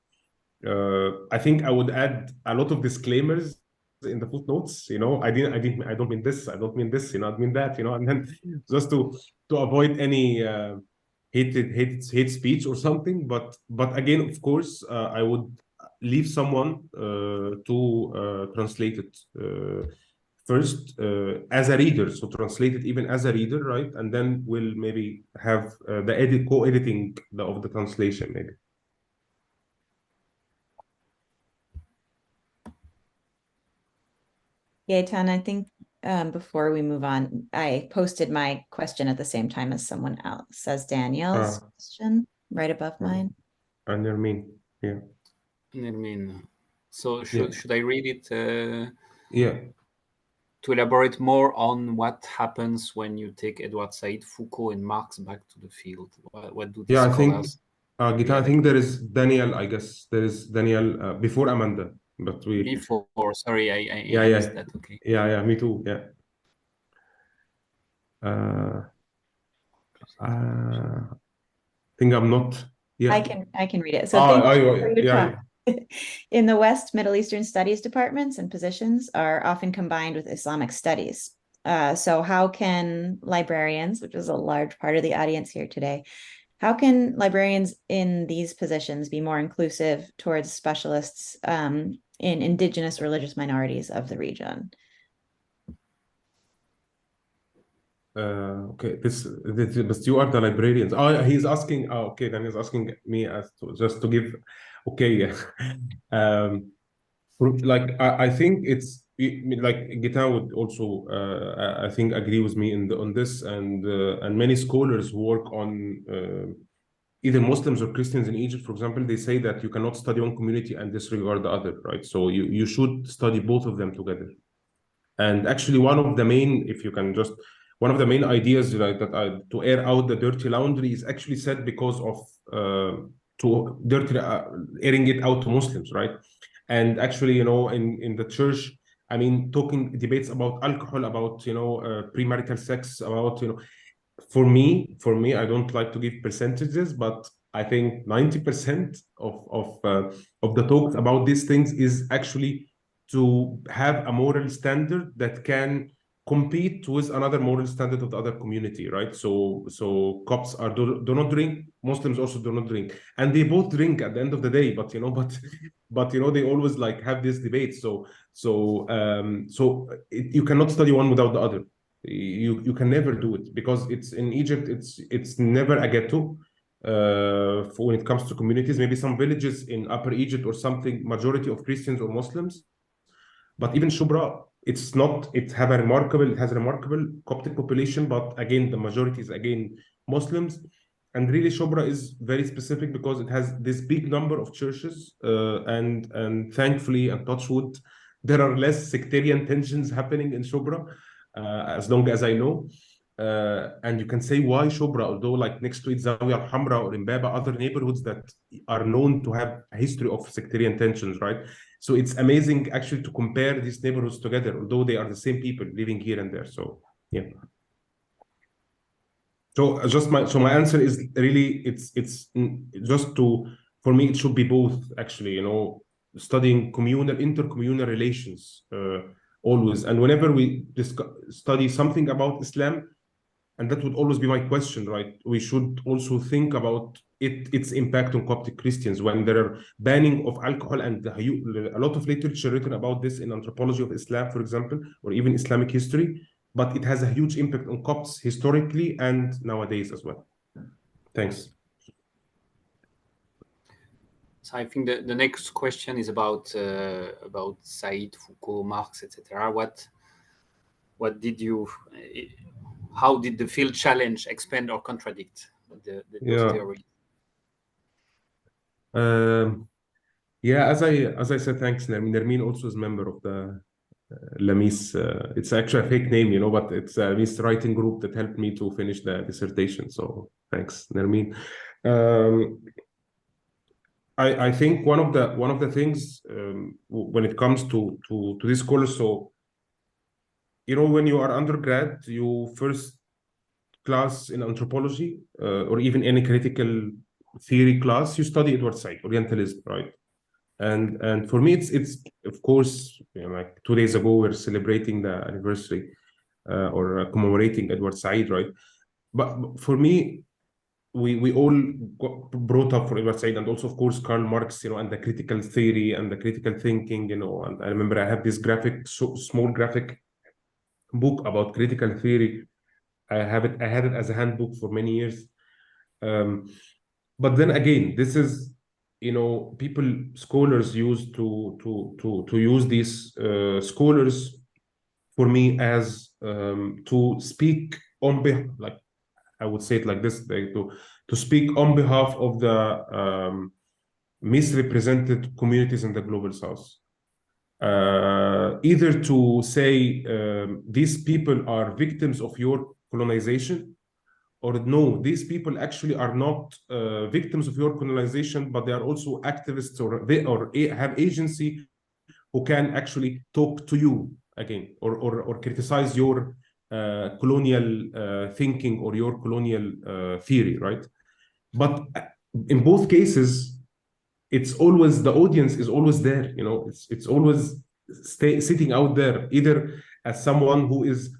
I think I would add a lot of disclaimers in the footnotes. I don't mean this. I don't mean this. I mean that. And then just to avoid any hate speech or something. But again, of course, I would leave someone to translate it first as a reader. So translate it even as a reader, right? And then we'll maybe have the co-editing of the translation, maybe. Yeah, Tan, I think before we move on, I posted my question at the same time as someone else, says Daniel's question right above mine. And Nermin, yeah. Nermin. So should I read it? Yeah. To elaborate more on what happens when you take Edward Said, Foucault, and Marx back to the field. What do the scholars? Gita, I think there is Daniel. I guess there is Daniel before Amanda, but before. Sorry, I missed that. Okay. Yeah, me too. Yeah. I think I'm not. Yeah. I can read it. So thank you for your talk. In the West, Middle Eastern studies departments and positions are often combined with Islamic studies. So how can librarians, which is a large part of the audience here today, how can librarians in these positions be more inclusive towards specialists in indigenous religious minorities of the region? Okay, but you are the librarians. Oh, he's asking. Oh, okay, then he's asking me as to just to give. Okay, like I think it's like Gita would also I think agree with me on this, and many scholars who work on either Muslims or Christians in Egypt, for example, they say that you cannot study one community and disregard the other, right? So you should study both of them together. And actually, one of the main, if you can just, one of the main ideas, right, that to air out the dirty laundry is actually said because of to dirty airing it out to Muslims, right? And actually, you know, in the church, I mean, talking debates about alcohol, about, you know, premarital sex, about, you know, for me, I don't like to give percentages, but I think 90% of the talks about these things is actually to have a moral standard that can compete with another moral standard of the other community, right? So Copts are do not drink, Muslims also do not drink, and they both drink at the end of the day. But you know, but you know, they always like have this debate. So you cannot study one without the other. You can never do it, because it's in Egypt, it's never a ghetto for when it comes to communities. Maybe some villages in Upper Egypt or something, majority of Christians or Muslims, but even Shubra, it's not. It has a remarkable Coptic population, but again, the majority is again Muslims. And really, Shubra is very specific because it has this big number of churches, and thankfully, and touch wood, there are less sectarian tensions happening in Shubra, as long as I know. And you can say why Shubra, although like next to it, Zawiya al-Hamra or Imbaba, other neighborhoods that are known to have a history of sectarian tensions, right? So it's amazing actually to compare these neighborhoods together, although they are the same people living here and there. So yeah. So my answer is really it's just to, for me it should be both actually, you know, studying intercommunal relations always, and whenever we study something about Islam, and that would always be my question, right? We should also think about its impact on Coptic Christians when there are banning of alcohol, and a lot of literature written about this in anthropology of Islam, for example, or even Islamic history. But it has a huge impact on Copts historically and nowadays as well. Thanks. So I think the next question is about Said, Foucault, Marx, etc. What did you? How did the field challenge, expand, or contradict those theories? Yeah, as I said, thanks, Nermin. Nermin also is a member of the Lamis. It's actually a fake name, you know, but it's a Lamis writing group that helped me to finish the dissertation. So thanks, Nermin. I think one of the things when it comes to this course, so you know, when you are undergrad, you first class in anthropology or even any critical theory class, you study Edward Said, Orientalism, right? And for me, it's of course, you know, like 2 days ago we're celebrating the anniversary or commemorating Edward Said, right? But for me, we all got brought up for Edward Said, and also of course Karl Marx, you know, and the critical theory and the critical thinking, you know. And I remember I have this small graphic book about critical theory. I had it as a handbook for many years. But then again, this is, you know, scholars use to use these scholars for me as to speak on behalf, like I would say it like this, like to speak on behalf of the misrepresented communities in the global South. Either to say these people are victims of your colonization, or no, these people actually are not victims of your colonization, but they are also activists, or have agency who can actually talk to you again, or criticize your colonial thinking or your colonial theory, right? But in both cases, it's always, the audience is always there, you know, it's always sitting out there, either as someone who is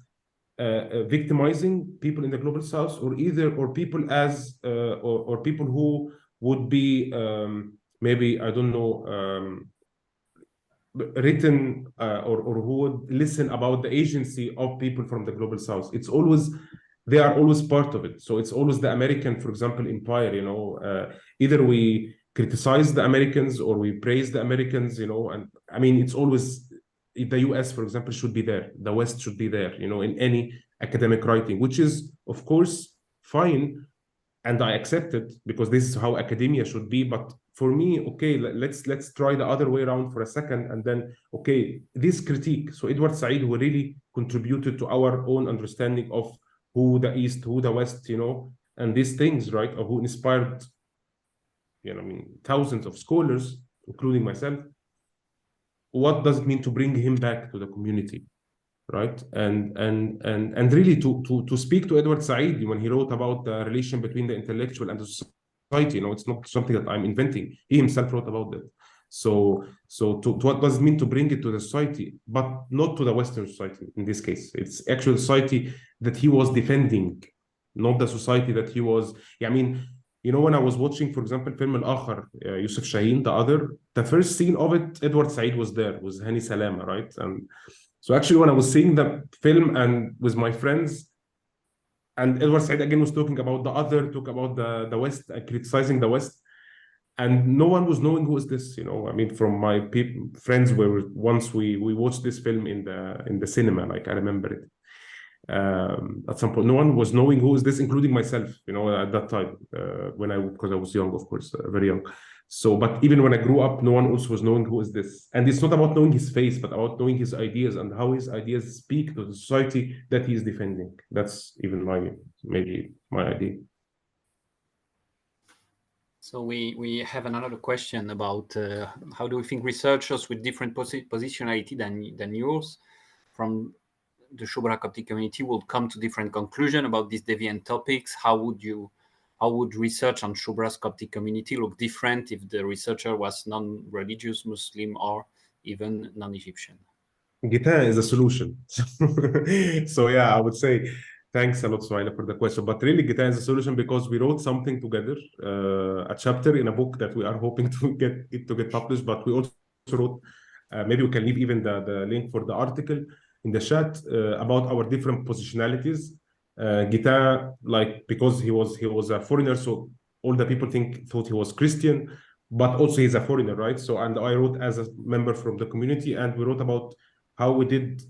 victimizing people in the global South, or people as or people who would be maybe, I don't know, written or who would listen about the agency of people from the global South. It's always they are always part of it. So it's always the American, for example, empire, you know, either we criticize the Americans or we praise the Americans, you know, and I mean, it's always the US, for example, should be there. The West should be there, you know, in any academic writing, which is, of course, fine. And I accept it because this is how academia should be. But for me, okay, let's try the other way around for a second. And then, okay, this critique. So Edward Said, who really contributed to our own understanding of who the East, who the West, you know, and these things, right, or who inspired, you know, I mean, thousands of scholars, including myself. What does it mean to bring him back to the community, right? And really to speak to Edward Said when he wrote about the relation between the intellectual and the society, you know, it's not something that I'm inventing. He himself wrote about that. So to what does it mean to bring it to the society, but not to the Western society in this case. It's actual society that he was defending, not the society that he was. Yeah, I mean, you know, when I was watching, for example, film Al-Akhar, Yusuf Shaheen, the first scene of it, Edward Said was there, was Hani Salama, right? And so actually, when I was seeing the film and with my friends, and Edward Said again was talking about talk about the West, criticizing the West, and no one was knowing who is this, you know. I mean, from my friends, where once we watched this film in the cinema, like I remember it. At some point, no one was knowing who is this, including myself, you know, at that time, because I was young, of course, very young. So, but even when I grew up, no one else was knowing who is this. And it's not about knowing his face, but about knowing his ideas and how his ideas speak to the society that he is defending. That's even maybe my idea. So we have another question about how do we think researchers with different positionality than yours from the Shubra Coptic community will come to different conclusions about these deviant topics? How would research on Shubra's Coptic community look different if the researcher was non-religious Muslim or even non-Egyptian? Gita is a solution. So yeah, I would say thanks a lot, Suhaila, for the question. But really, Gita is a solution because we wrote something together, a chapter in a book that we are hoping to get published. But we also wrote, maybe we can leave even the link for the article in the chat about our different positionalities. Gita, like, because he was a foreigner, so all the people thought he was Christian, but also he's a foreigner, right? So, and I wrote as a member from the community, and we wrote about how we did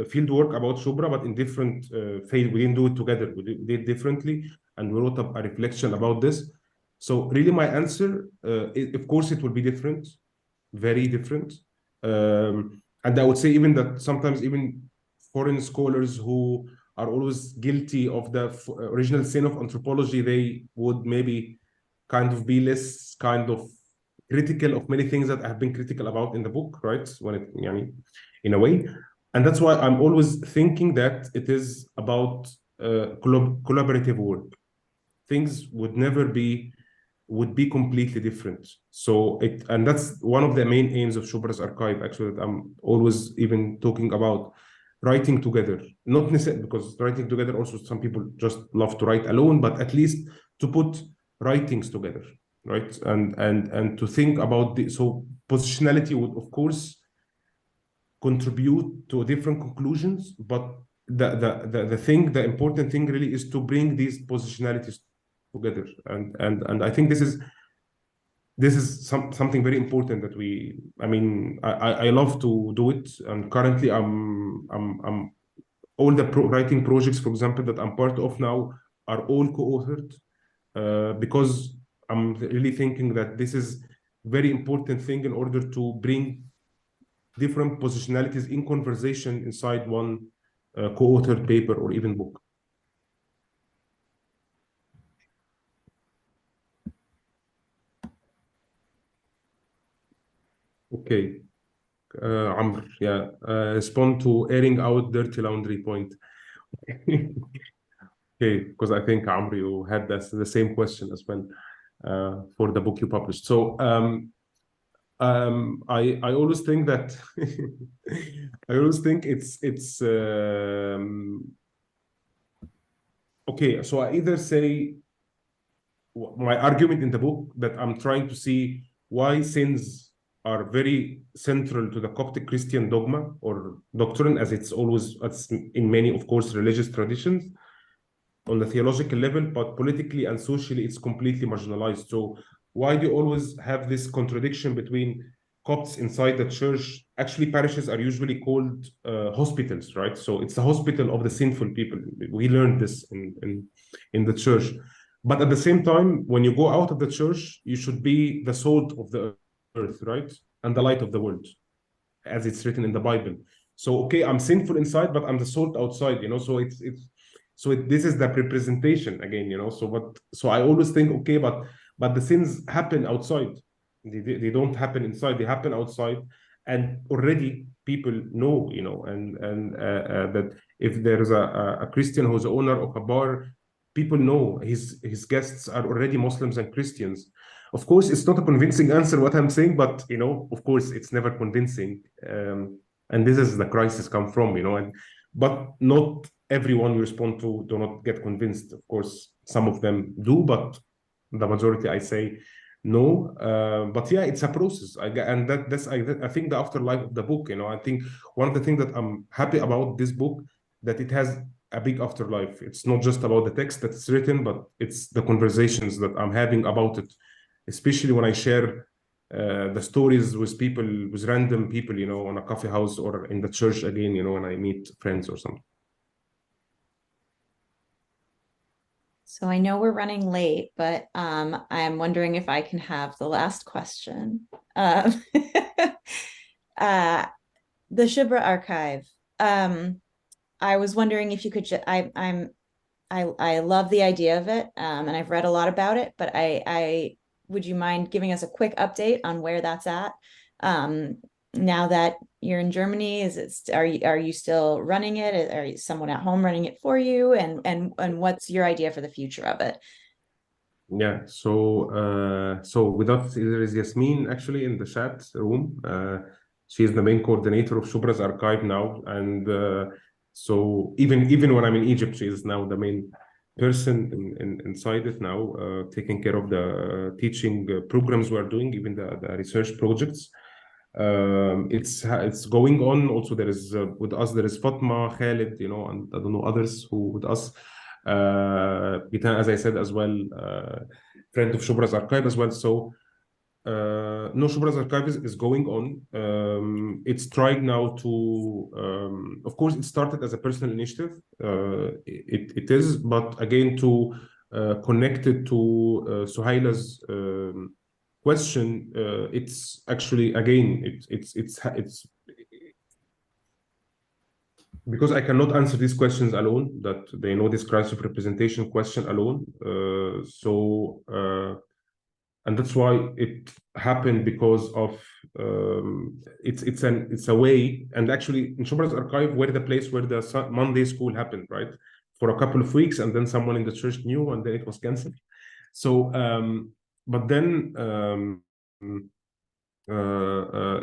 field work about Shubra, but in different phase. We didn't do it together. We did differently, and we wrote a reflection about this. So really, my answer, of course, it will be different, very different. And I would say even that sometimes even foreign scholars who are always guilty of the original sin of anthropology, they would maybe kind of be less kind of critical of many things that I have been critical about in the book, right? When it, in a way. And that's why I'm always thinking that it is about collaborative work. Things would be completely different. So and that's one of the main aims of Shubra's archive, actually, that I'm always even talking about writing together. Not necessarily because writing together, also some people just love to write alone, but at least to put writings together, right? And to think about so positionality would, of course, contribute to different conclusions, but the important thing really is to bring these positionalities together. And I think this is something very important that I love to do it. And currently I'm all the writing projects, for example, that I'm part of now are all co-authored, because I'm really thinking that this is very important thing in order to bring different positionalities in conversation inside one co-authored paper or even book. Okay. Amr, yeah, respond to airing out dirty laundry point. Okay, because I think Amr, you had the same question as well for the book you published. So I always think that I always think it's okay. So I either say my argument in the book that I'm trying to see why sins are very central to the Coptic Christian dogma or doctrine, as it's always in many, of course, religious traditions. on the theological level, but politically and socially, it's completely marginalized. So why do you always have this contradiction between Copts inside the church? Actually, parishes are usually called hospitals, right? So it's a hospital of the sinful people. We learned this in the church. But at the same time, when you go out of the church, you should be the salt of the earth, right? And the light of the world, as it's written in the Bible. So, okay, I'm sinful inside, but I'm the salt outside, so this is the representation again, so I always think, okay, but the sins happen outside. They don't happen inside, they happen outside. And already people know, that if there's a Christian who's the owner of a bar, people know his guests are already Muslims and Christians. Of course, it's not a convincing answer what I'm saying, but of course, it's never convincing. And this is the crisis come from, but not everyone you respond to do not get convinced. Of course, some of them do, but the majority, I say, no. But yeah, it's a process. And I think the afterlife of the book. I think one of the things that I'm happy about this book, that it has a big afterlife. It's not just about the text that's written, but it's the conversations that I'm having about it, especially when I share the stories with people, with random people, on a coffee house or in the church again, when I meet friends or something. So I know we're running late, but I'm wondering if I can have the last question. The Shubra archive. I was wondering if you could. I love the idea of it, and I've read a lot about it. But I would you mind giving us a quick update on where that's at? Now that you're in Germany, are you still running it? Are you someone at home running it for you? And what's your idea for the future of it? Yeah, so with us there is Yasmin actually in the chat room. She is the main coordinator of Shubra's archive now, and so even when I'm in Egypt, she is now the main person inside it now, taking care of the teaching programs we are doing, even the research projects. It's going on. Also, there is with us there is Fatma, Khalid, and I don't know others who with us. Bitan, as I said as well, friend of Shubra's archive as well. So no, Shubra's archive is going on. It's trying now to, of course, it started as a personal initiative. It is, but again, to connect it to Suhaila's question, it's actually again, it's because I cannot answer these questions alone, that they know this crisis of representation question alone. And that's why it happened, because of it's a way. And actually in Shubra's archive were the place where the Monday school happened, right? For a couple of weeks, and then someone in the church knew, and then it was canceled. So but then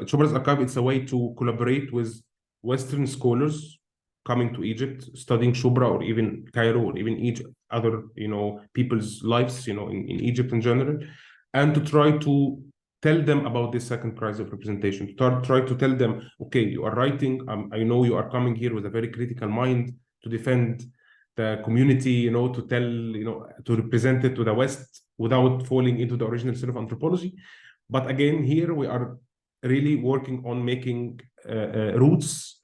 Shubra's archive, it's a way to collaborate with Western scholars coming to Egypt, studying Shubra, or even Cairo, or even Egypt, other people's lives, in Egypt in general, and to try to tell them about this second crisis of representation. To try to tell them, okay, you are writing. I know you are coming here with a very critical mind to defend the community, to tell, to represent it to the West without falling into the original sin of anthropology. But again, here we are really working on making routes,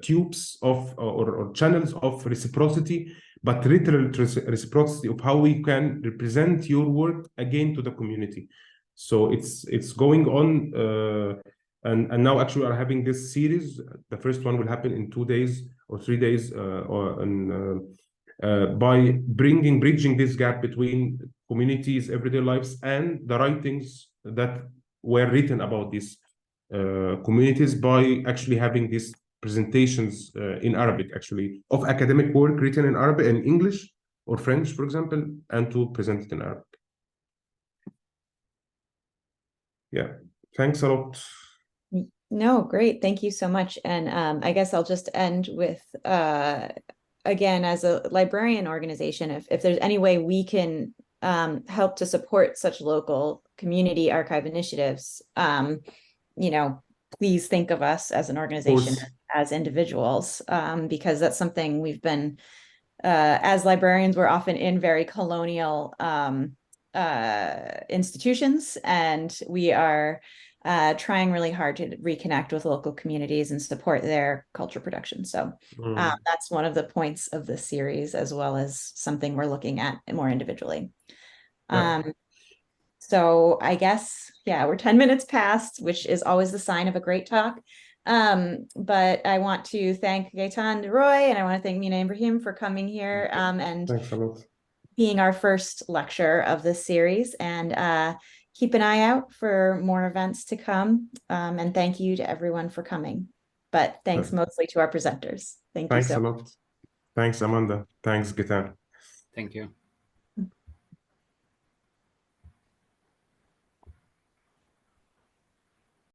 tubes of or channels of reciprocity, but literal reciprocity of how we can represent your work again to the community. So it's going on, and now actually we are having this series. The first one will happen in 2 days or 3 days, by bridging this gap between communities' everyday lives and the writings that were written about these communities, by actually having these presentations in Arabic, actually, of academic work written in Arabic and English or French, for example, and to present it in Arabic. Yeah, thanks a lot. No, great. Thank you so much. And I guess I'll just end with, again, as a librarian organization, if there's any way we can help to support such local community archive initiatives, please think of us as an organization, as individuals, because that's something we've been as librarians, we're often in very colonial institutions, and we are trying really hard to reconnect with local communities and support their culture production. So that's one of the points of this series, as well as something we're looking at more individually. So I guess, yeah, we're 10 minutes past, which is always the sign of a great talk. But I want to thank Gaetan Roy, and I want to thank Mina Ibrahim for coming here and Thanks a lot. Being our first lecture of this series. And keep an eye out for more events to come. And thank you to everyone for coming. But thanks mostly to our presenters. Thank you so much. Thanks a lot. Thanks, Amanda. Thanks, Gaetan. Thank you.